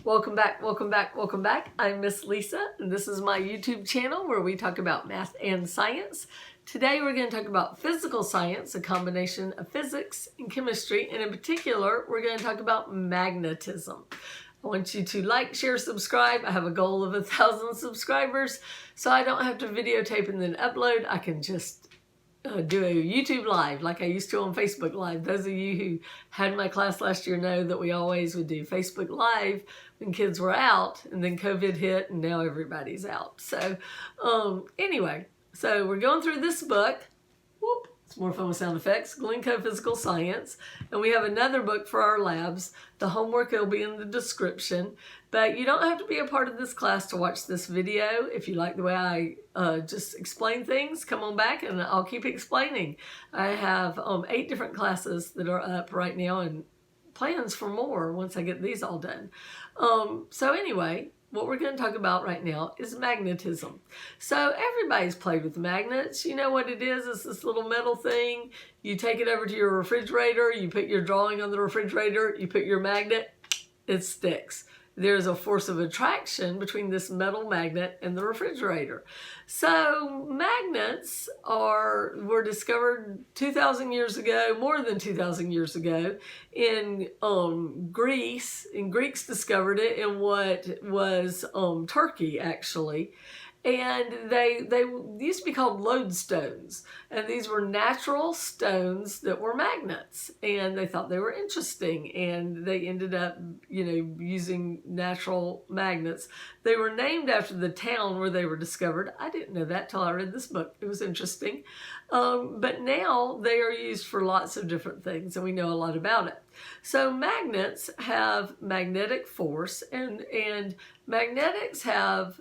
Welcome back, welcome back, welcome back. I'm Miss Lisa, and this is my YouTube channel where we talk about math and science. Today we're going to talk about physical science, a combination of physics and chemistry, and in particular, we're going to talk about magnetism. I want you to like, share, subscribe. I have a goal of 1,000 subscribers, so I don't have to videotape and then upload. I can just do a YouTube live like I used to on Facebook Live. Those of you who had my class last year know that we always would do Facebook Live when kids were out, and then COVID hit and now everybody's out. So anyway, so we're going through this book. Whoop, it's more fun with sound effects, Glencoe Physical Science. And we have another book for our labs. The homework will be in the description. But you don't have to be a part of this class to watch this video. If you like the way I just explain things, come on back and I'll keep explaining. I have 8 different classes that are up right now and plans for more once I get these all done. So anyway, what we're going to talk about right now is magnetism. So everybody's played with magnets. You know what it is? It's this little metal thing. You take it over to your refrigerator, you put your drawing on the refrigerator, you put your magnet, it sticks. There's a force of attraction between this metal magnet and the refrigerator. So magnets were discovered 2,000 years ago, more than 2,000 years ago, in Greece. And Greeks discovered it in what was Turkey, actually. And they used to be called lodestones. And these were natural stones that were magnets. And they thought they were interesting. And they ended up, using natural magnets. They were named after the town where they were discovered. I didn't know that till I read this book. It was interesting. But now they are used for lots of different things. And we know a lot about it. So magnets have magnetic force. And magnets have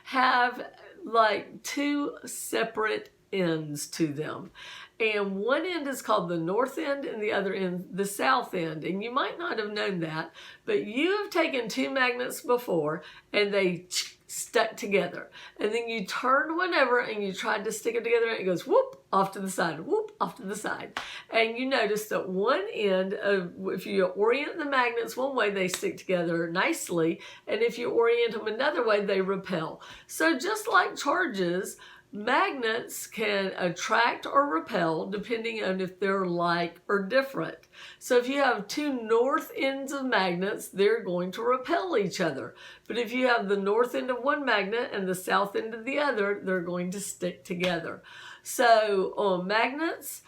have like 2 separate ends to them. And one end is called the north end and the other end the south end. And you might not have known that, but you have taken 2 magnets before and they stuck together. And then you turned one over and you tried to stick it together and it goes whoop off to the side, whoop off to the side. And you notice that one end, if you orient the magnets one way, they stick together nicely. And if you orient them another way, they repel. So just like charges, magnets can attract or repel depending on if they're like or different. So if you have 2 north ends of magnets, they're going to repel each other. But if you have the north end of one magnet and the south end of the other, they're going to stick together. So magnets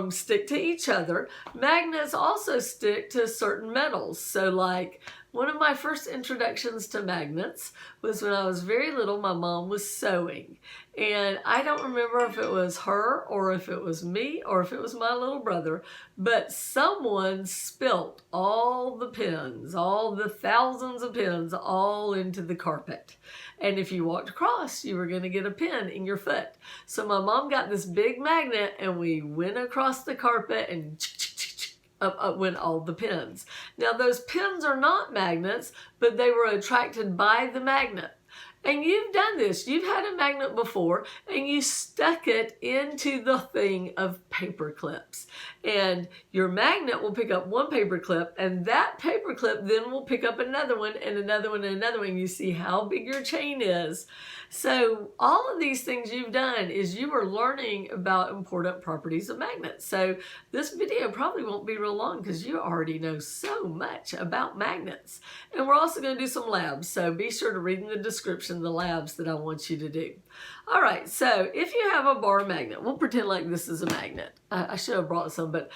stick to each other. Magnets also stick to certain metals. So like one of my first introductions to magnets was when I was very little. My mom was sewing. And I don't remember if it was her or if it was me or if it was my little brother, but someone spilt all the pins, all the thousands of pins, all into the carpet. And if you walked across, you were going to get a pin in your foot. So my mom got this big magnet and we went across the carpet and up went all the pins. Now those pins are not magnets, but they were attracted by the magnet. And you've done this. You've had a magnet before and you stuck it into the thing of paper clips. And your magnet will pick up one paper clip and that paper clip then will pick up another one and another one and another one. You see how big your chain is. So all of these things you've done is you are learning about important properties of magnets. So this video probably won't be real long because you already know so much about magnets. And we're also going to do some labs. So be sure to read in the description the labs that I want you to do. All right, so if you have a bar magnet, we'll pretend like this is a magnet. I should have brought some, but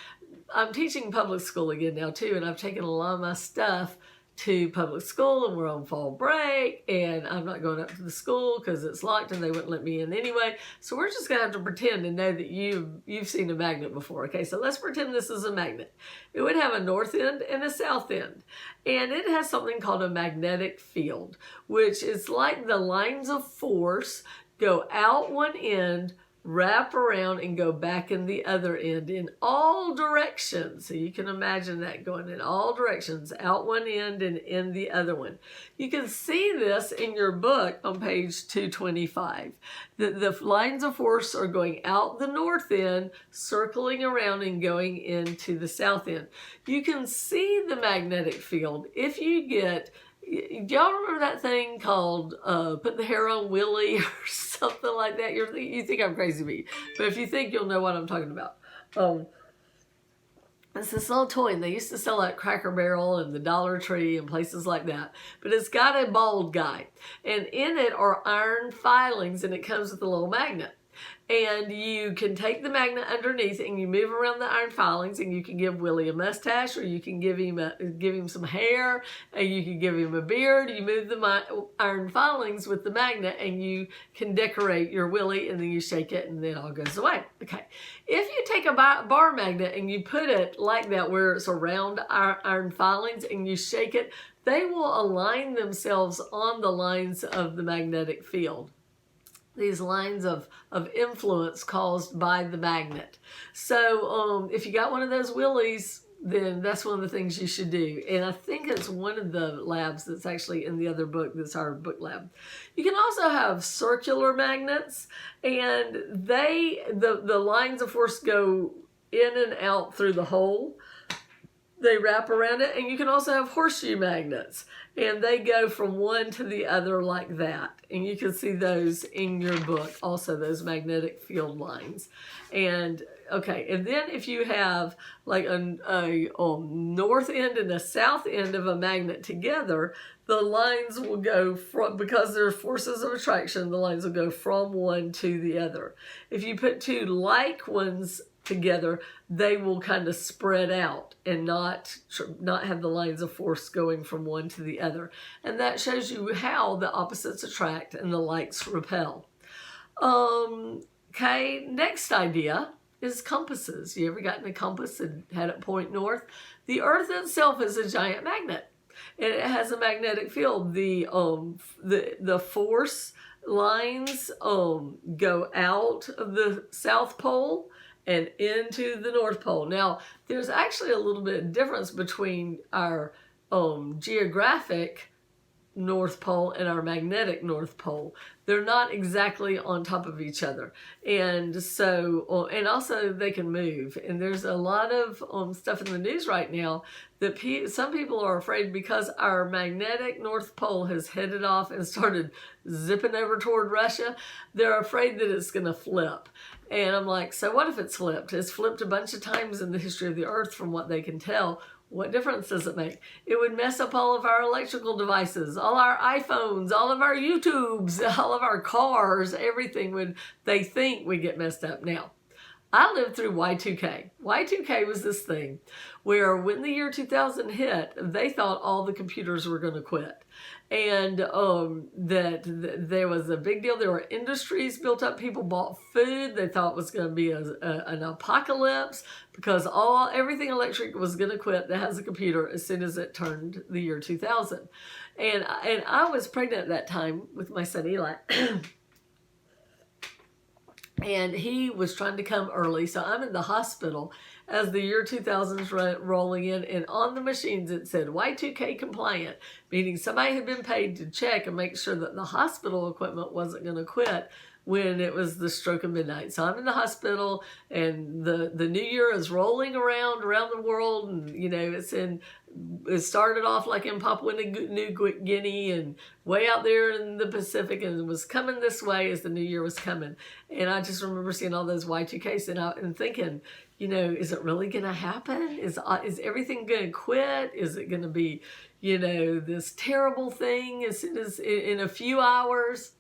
I'm teaching public school again now too, and I've taken a lot of my stuff to public school and we're on fall break and I'm not going up to the school because it's locked and they wouldn't let me in anyway. So we're just gonna have to pretend and know that you've seen a magnet before. Okay, so let's pretend this is a magnet. It would have a north end and a south end. And it has something called a magnetic field, which is like the lines of force go out one end, wrap around and go back in the other end in all directions. So you can imagine that going in all directions, out one end and in the other one. You can see this in your book on page 225. The lines of force are going out the north end, circling around and going into the south end. You can see the magnetic field if you get... Y'all remember that thing called put the hair on Willie or something like that? You think I'm crazy, but if you think, you'll know what I'm talking about. It's this little toy, and they used to sell at Cracker Barrel and the Dollar Tree and places like that. But it's got a bald guy, and in it are iron filings, and it comes with a little magnet. And you can take the magnet underneath and you move around the iron filings, and you can give Willie a mustache, or you can give him some hair, and you can give him a beard. You move the iron filings with the magnet, and you can decorate your Willie, and then you shake it and it all goes away. Okay. If you take a bar magnet and you put it like that where it's around iron filings and you shake it, they will align themselves on the lines of the magnetic field. These lines of influence caused by the magnet. So if you got one of those Willies, then that's one of the things you should do. And I think it's one of the labs that's actually in the other book, that's our book lab. You can also have circular magnets, and the lines of force go in and out through the hole. They wrap around it, and you can also have horseshoe magnets, and they go from one to the other like that. And you can see those in your book, also those magnetic field lines. And okay, and then if you have like a north end and a south end of a magnet together, the lines will go from, because there are forces of attraction, the lines will go from one to the other. If you put two like ones together, they will kind of spread out and not have the lines of force going from one to the other. And that shows you how the opposites attract and the likes repel. Okay, next idea is compasses. You ever gotten a compass and had it point north? The Earth itself is a giant magnet, and it has a magnetic field. The force lines go out of the South Pole and into the North Pole. Now, there's actually a little bit of difference between our geographic North Pole and our magnetic North Pole. They're not exactly on top of each other. And so, and also they can move. And there's a lot of stuff in the news right now that some people are afraid, because our magnetic North Pole has headed off and started zipping over toward Russia. They're afraid that it's going to flip. And I'm like, so what if it's flipped? It's flipped a bunch of times in the history of the Earth from what they can tell. What difference does it make? It would mess up all of our electrical devices, all our iPhones, all of our YouTubes, all of our cars, everything they think would get messed up. Now, I lived through Y2K. Y2K was this thing where when the year 2000 hit, they thought all the computers were going to quit. And that there was a big deal. There were industries built up. People bought food. They thought it was going to be an apocalypse, because everything electric was going to quit that has a computer as soon as it turned the year 2000. And I was pregnant at that time with my son Eli. And he was trying to come early, so I'm in the hospital as the year 2000 is rolling in, and on the machines it said Y2K compliant, meaning somebody had been paid to check and make sure that the hospital equipment wasn't going to quit when it was the stroke of midnight. So I'm in the hospital, and the new year is rolling around the world, and it started off like in Papua New Guinea and way out there in the Pacific, and it was coming this way as the new year was coming. And I just remember seeing all those Y2Ks and thinking, is it really going to happen? Is everything going to quit? Is it going to be, this terrible thing as soon as in a few hours?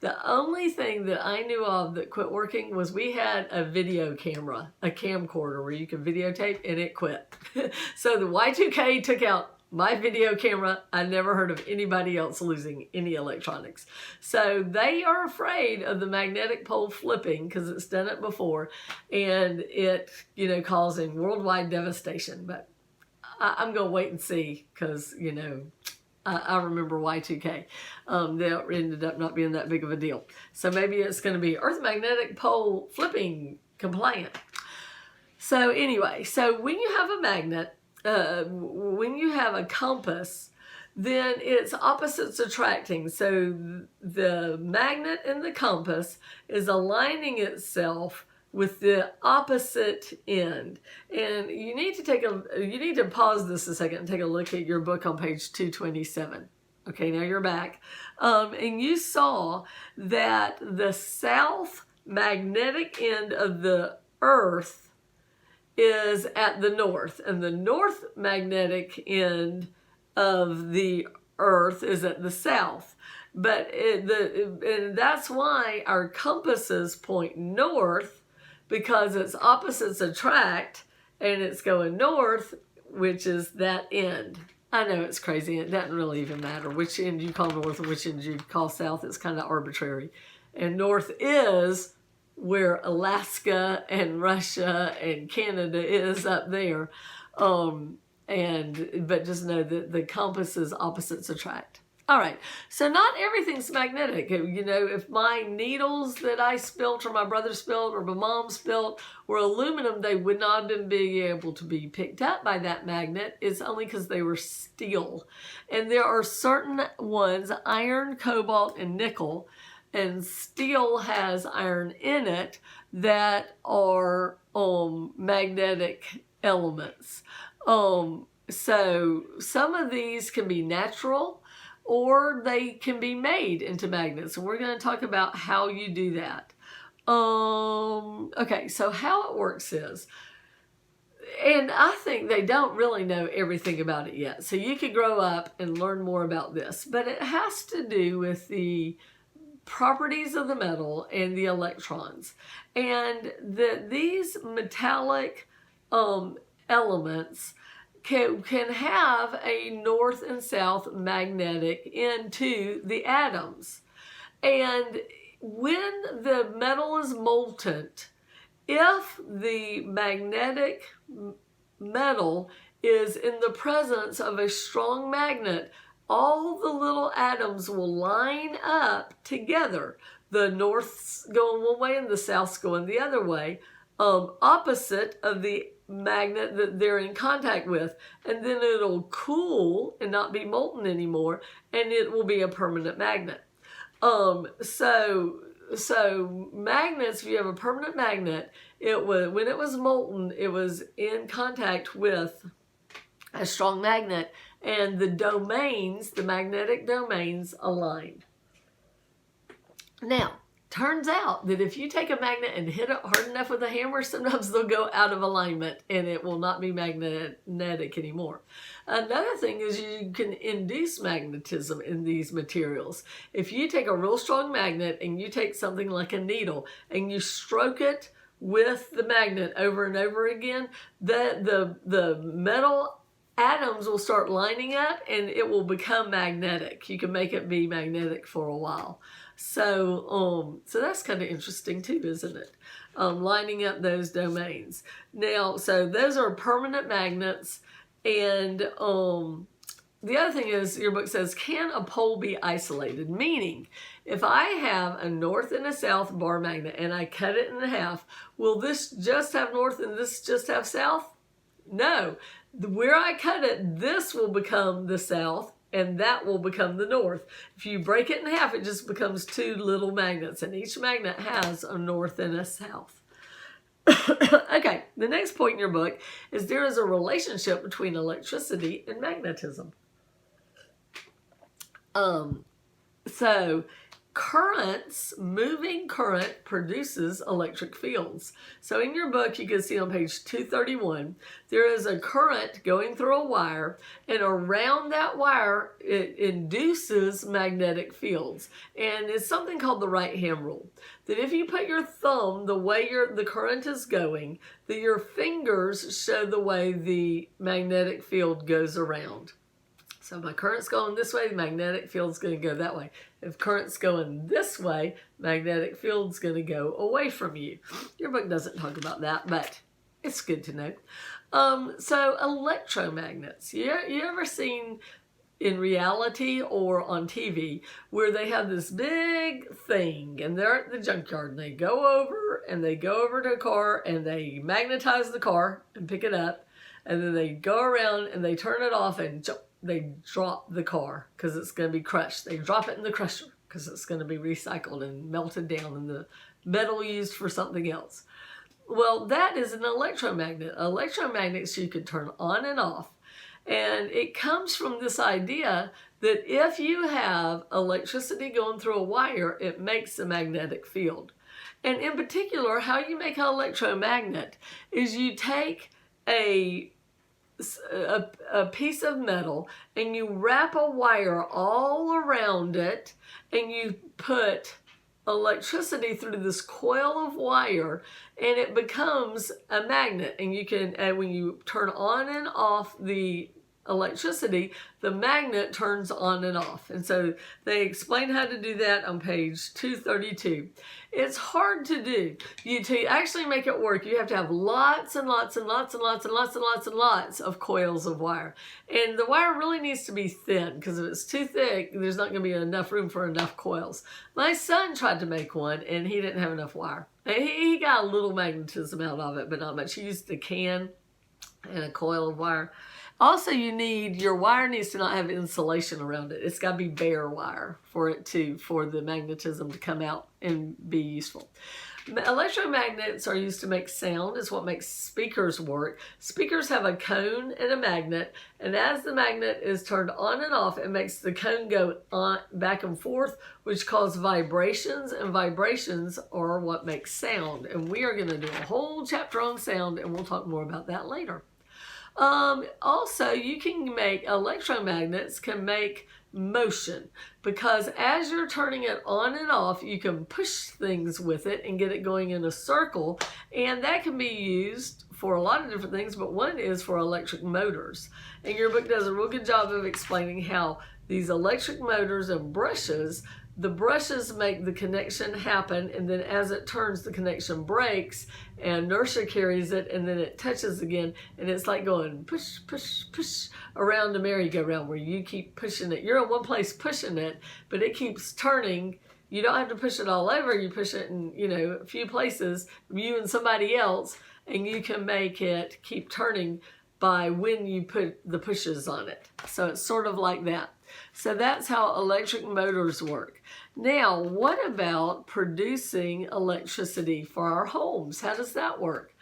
The only thing that I knew of that quit working was we had a video camera, a camcorder where you can videotape, and it quit. So the Y2K took out my video camera. I never heard of anybody else losing any electronics. So they are afraid of the magnetic pole flipping because it's done it before, and it, causing worldwide devastation. But I'm going to wait and see, because, I remember Y2K. That ended up not being that big of a deal. So maybe it's going to be Earth magnetic pole flipping compliant. So anyway, so when you have a magnet, when you have a compass, then it's opposites attracting. So the magnet in the compass is aligning itself with the opposite end. And you need to pause this a second and take a look at your book on page 227. Okay, now you're back. And you saw that the south magnetic end of the Earth is at the north, and the north magnetic end of the Earth is at the south. But and that's why our compasses point north, because it's opposites attract, and it's going north, which is that end. I know it's crazy. It doesn't really even matter which end you call north and which end you call south. It's kind of arbitrary. And north is where Alaska and Russia and Canada is up there. But just know that the compass is opposites attract. All right, so not everything's magnetic. You know, if my needles that I spilt, or my brother spilt, or my mom spilt were aluminum, they would not have been able to be picked up by that magnet. It's only because they were steel. And there are certain ones, iron, cobalt, and nickel, and steel has iron in it, that are magnetic elements. So some of these can be natural, or they can be made into magnets. And we're going to talk about how you do that. Okay, so how it works is, and I think they don't really know everything about it yet. So you could grow up and learn more about this. But it has to do with the properties of the metal and the electrons. And these metallic elements can have a north and south magnetic into the atoms. And when the metal is molten, if the magnetic metal is in the presence of a strong magnet, all the little atoms will line up together. The north's going one way and the south's going the other way, opposite of the magnet that they're in contact with, and then it'll cool and not be molten anymore, and it will be a permanent magnet. So magnets, if you have a permanent magnet, when it was molten, it was in contact with a strong magnet, and the magnetic domains aligned. Now, turns out that if you take a magnet and hit it hard enough with a hammer, sometimes they'll go out of alignment and it will not be magnetic anymore. Another thing is you can induce magnetism in these materials. If you take a real strong magnet and you take something like a needle and you stroke it with the magnet over and over again, the metal atoms will start lining up and it will become magnetic. You can make it be magnetic for a while. So that's kind of interesting too, isn't it? Lining up those domains. Now, so those are permanent magnets. And the other thing is, your book says, can a pole be isolated? Meaning, if I have a north and a south bar magnet and I cut it in half, will this just have north and this just have south? No. Where I cut it, this will become the south and that will become the north. If you break it in half, it just becomes two little magnets, and each magnet has a north and a south. Okay, the next point in your book is there is a relationship between electricity and magnetism. So moving current produces electric fields. So in your book, you can see on page 231, there is a current going through a wire, and around that wire, it induces magnetic fields. And it's something called the right-hand rule, that if you put your thumb the way the current is going, that your fingers show the way the magnetic field goes around. So if my current's going this way, the magnetic field's going to go that way. If current's going this way, magnetic field's going to go away from you. Your book doesn't talk about that, but it's good to know. So electromagnets. You ever seen in reality or on TV where they have this big thing and they're at the junkyard and they go over to a car and they magnetize the car and pick it up, and then they go around and they turn it off and they drop the car because it's going to be crushed. They drop it in the crusher because it's going to be recycled and melted down and the metal used for something else. Well, that is an electromagnet. Electromagnets you can turn on and off. And it comes from this idea that if you have electricity going through a wire, it makes a magnetic field. And in particular, how you make an electromagnet is you take a piece of metal and you wrap a wire all around it and you put electricity through this coil of wire and it becomes a magnet. And you can, when you turn on and off the electricity, the magnet turns on and off. And so they explain how to do that on page 232. It's hard to do. To actually make it work, you have to have lots and lots and lots and lots and lots and lots and lots of coils of wire. And the wire really needs to be thin, because if it's too thick, there's not going to be enough room for enough coils. My son tried to make one and he didn't have enough wire. He got a little magnetism out of it, but not much. He used a can and a coil of wire. Also, your wire needs to not have insulation around it. It's got to be bare wire for the magnetism to come out and be useful. Electromagnets are used to make sound. It's what makes speakers work. Speakers have a cone and a magnet, and as the magnet is turned on and off, it makes the cone go on, back and forth, which cause vibrations, and vibrations are what makes sound. And we are going to do a whole chapter on sound, and we'll talk more about that later. Also, you can make electromagnets can make motion, because as you're turning it on and off, you can push things with it and get it going in a circle, and that can be used for a lot of different things, but one is for electric motors. And your book does a real good job of explaining how these electric motors and brushes, the brushes make the connection happen, and then as it turns, the connection breaks, and inertia carries it, and then it touches again, and it's like going push, push, push around a merry-go-round where you keep pushing it. You're in one place pushing it, but it keeps turning. You don't have to push it all over. You push it in, a few places, you and somebody else, and you can make it keep turning by when you put the pushes on it. So it's sort of like that. So that's how electric motors work. Now, what about producing electricity for our homes? How does that work?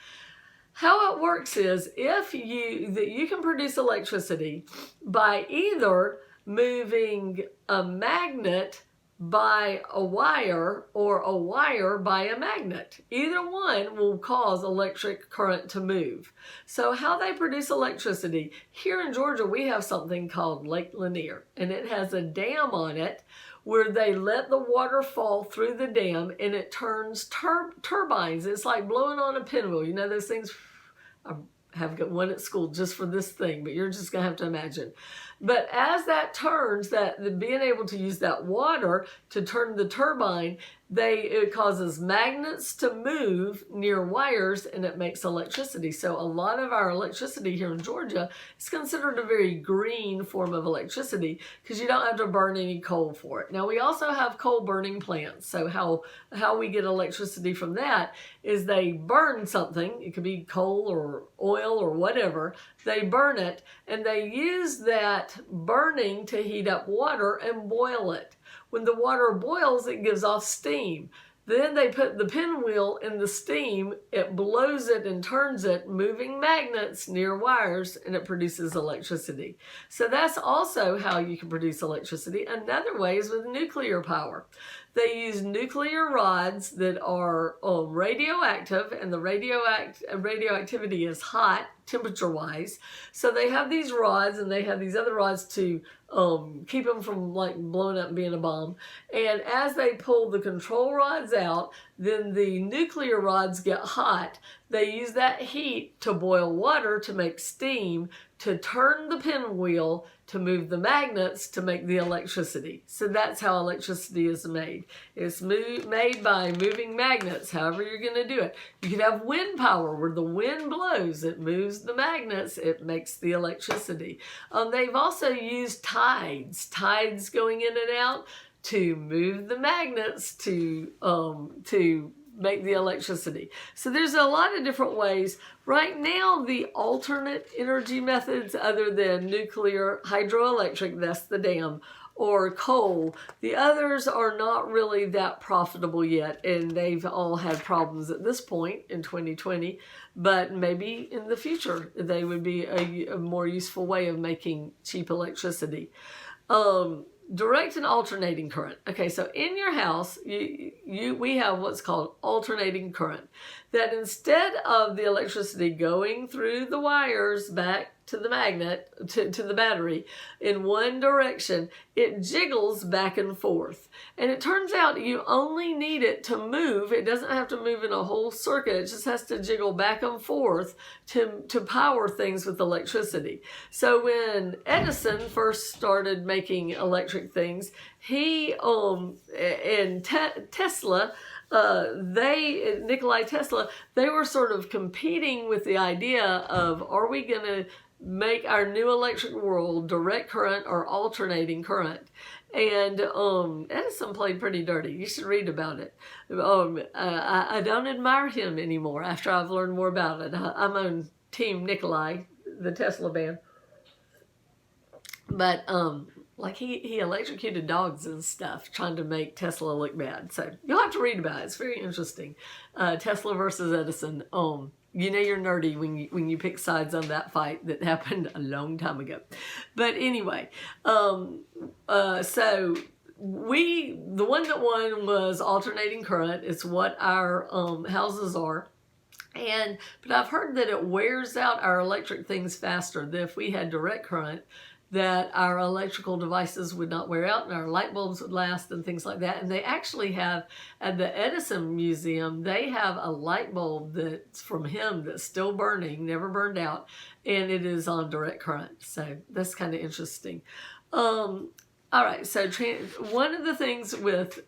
How it works is you can produce electricity by either moving a magnet by a wire or a wire by a magnet. Either one will cause electric current to move. So how they produce electricity, here in Georgia we have something called Lake Lanier, and it has a dam on it where they let the water fall through the dam and it turns turbines. It's like blowing on a pinwheel. You know those things? I have got one at school just for this thing, but you're just going to have to imagine. But as that turns, being able to use that water to turn the turbine, it causes magnets to move near wires, and it makes electricity. So a lot of our electricity here in Georgia is considered a very green form of electricity because you don't have to burn any coal for it. Now, we also have coal burning plants. So how we get electricity from that is they burn something. It could be coal or oil or whatever. They burn it, and they use that burning to heat up water and boil it. When the water boils, it gives off steam. Then they put the pinwheel in the steam, it blows it and turns it, moving magnets near wires, and it produces electricity. So that's also how you can produce electricity. Another way is with nuclear power. They use nuclear rods that are radioactive, and the radioactivity is hot, temperature-wise. So they have these rods, and they have these other rods to keep them from like blowing up and being a bomb. And as they pull the control rods out, then the nuclear rods get hot. They use that heat to boil water to make steam to turn the pinwheel to move the magnets to make the electricity. So that's how electricity is made. It's made by moving magnets, however you're going to do it. You can have wind power where the wind blows, it moves the magnets, it makes the electricity. They've also used tides going in and out to move the magnets to make the electricity. So there's a lot of different ways. Right now, the alternate energy methods other than nuclear, hydroelectric, that's the dam, or coal, the others are not really that profitable yet, and they've all had problems at this point in 2020, but maybe in the future they would be a more useful way of making cheap electricity. Direct and alternating current. Okay, so in your house, we have what's called alternating current. That instead of the electricity going through the wires back to the magnet, to the battery, in one direction, it jiggles back and forth. And it turns out you only need it to move. It doesn't have to move in a whole circuit. It just has to jiggle back and forth to power things with electricity. So when Edison first started making electric things, he and Tesla, Nikola Tesla, they were sort of competing with the idea of, are we going to make our new electric world direct current or alternating current? And Edison played pretty dirty. You should read about it. I don't admire him anymore after I've learned more about it. I'm on Team Nikolai, the Tesla band. But like he electrocuted dogs and stuff trying to make Tesla look bad. So you'll have to read about it. It's very interesting. Tesla versus Edison. You know you're nerdy when you pick sides on that fight that happened a long time ago. But anyway, so the one that won was alternating current. It's what our houses are. But I've heard that it wears out our electric things faster than if we had direct current, that our electrical devices would not wear out and our light bulbs would last and things like that. And they actually have, at the Edison Museum, they have a light bulb that's from him that's still burning, never burned out, and it is on direct current. So that's kind of interesting. All right, so one of the things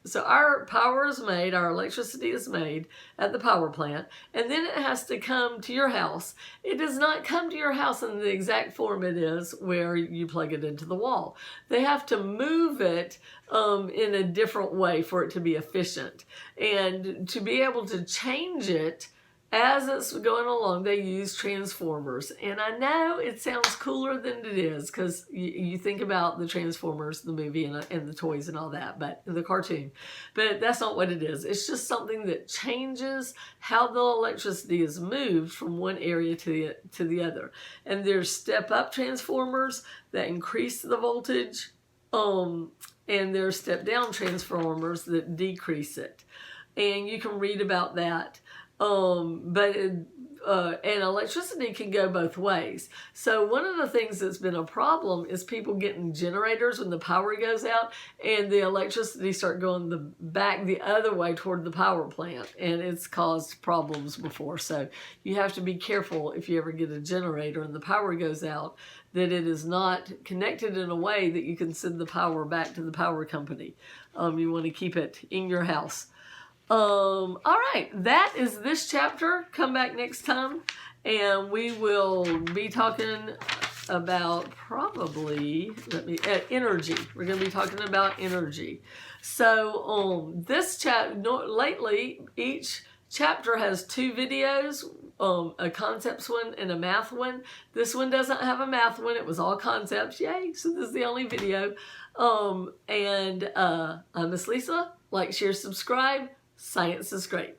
so our power is made, our electricity is made at the power plant, and then it has to come to your house. It does not come to your house in the exact form it is where you plug it into the wall. They have to move it in a different way for it to be efficient. And to be able to change it as it's going along, they use transformers. And I know it sounds cooler than it is because you think about the Transformers, the movie, and the toys and all that, but the cartoon. But that's not what it is. It's just something that changes how the electricity is moved from one area to the other. And there's step-up transformers that increase the voltage, and there's step-down transformers that decrease it. And you can read about that. And electricity can go both ways. So one of the things that's been a problem is people getting generators when the power goes out and the electricity start going back the other way toward the power plant, and it's caused problems before. So you have to be careful if you ever get a generator and the power goes out, that it is not connected in a way that you can send the power back to the power company. You want to keep it in your house. All right, that is this chapter. Come back next time and we will be talking about probably, energy. We're going to be talking about energy. So lately, each chapter has 2 videos, a concepts one and a math one. This one doesn't have a math one. It was all concepts. Yay. So this is the only video. I'm Miss Lisa. Like, share, subscribe. Science is great.